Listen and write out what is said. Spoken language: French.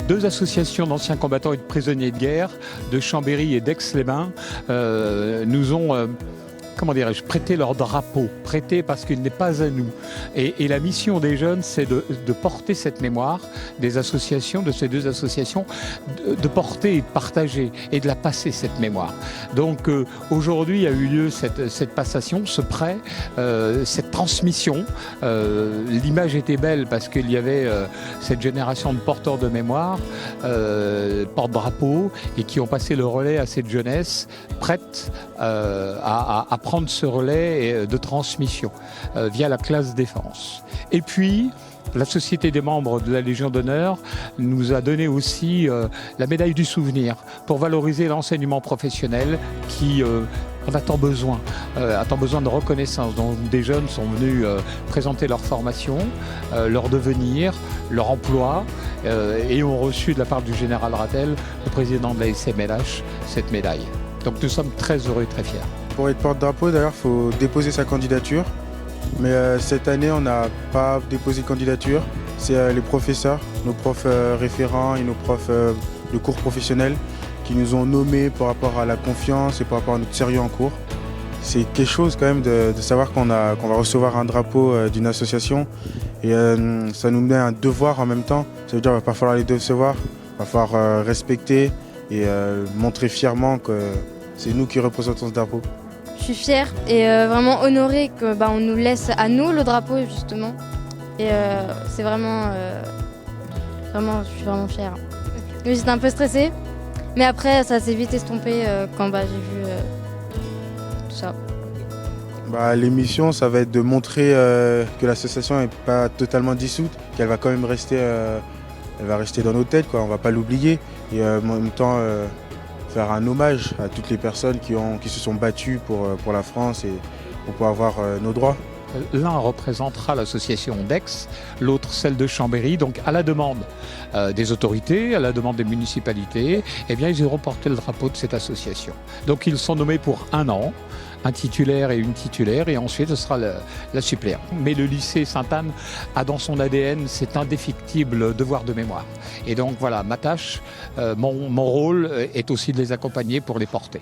Deux associations d'anciens combattants et de prisonniers de guerre de Chambéry et d'Aix-les-Bains nous ont prêté leur drapeau, prêté parce qu'il n'est pas à nous. Et la mission des jeunes, c'est de porter cette mémoire des associations, de ces deux associations, de porter et de partager et de la passer, cette mémoire. Donc aujourd'hui a eu lieu cette passation, ce prêt, cette transmission. L'image était belle parce qu'il y avait cette génération de porteurs de mémoire, porte-drapeau, et qui ont passé le relais à cette jeunesse prête à prendre ce relais de transmission via la classe défense. Et puis, la Société des membres de la Légion d'honneur nous a donné aussi la médaille du souvenir pour valoriser l'enseignement professionnel qui en a tant besoin de reconnaissance. Donc des jeunes sont venus présenter leur formation, leur devenir, leur emploi et ont reçu de la part du général Rattel, le président de la SMLH, cette médaille. Donc nous sommes très heureux et très fiers. Pour être porte-drapeau, d'ailleurs, il faut déposer sa candidature. Mais cette année, on n'a pas déposé de candidature. C'est les professeurs, nos profs référents et nos profs de cours professionnels qui nous ont nommés par rapport à la confiance et par rapport à notre sérieux en cours. C'est quelque chose quand même de savoir qu'on va recevoir un drapeau d'une association. Et ça nous met un devoir en même temps. Ça veut dire qu'il va pas falloir les décevoir, il va falloir respecter et montrer fièrement que c'est nous qui représentons ce drapeau. Je suis fière et vraiment honorée qu'on nous laisse à nous le drapeau justement. Et c'est vraiment, je suis vraiment fière. J'étais un peu stressée, mais après ça s'est vite estompé quand j'ai vu tout ça. L'émission, ça va être de montrer que l'association n'est pas totalement dissoute, qu'elle va quand même rester, elle va rester dans nos têtes, quoi. On ne va pas l'oublier. Et en même temps, faire un hommage à toutes les personnes qui se sont battues pour la France et pour avoir nos droits. L'un représentera l'association d'Aix, l'autre celle de Chambéry. Donc à la demande des autorités, à la demande des municipalités, eh bien, ils iront porter le drapeau de cette association. Donc ils sont nommés pour 1 an, un titulaire et une titulaire, et ensuite ce sera la suppléante. Mais le lycée Sainte-Anne a dans son ADN cet indéfectible devoir de mémoire. Et donc voilà, ma tâche, mon rôle est aussi de les accompagner pour les porter.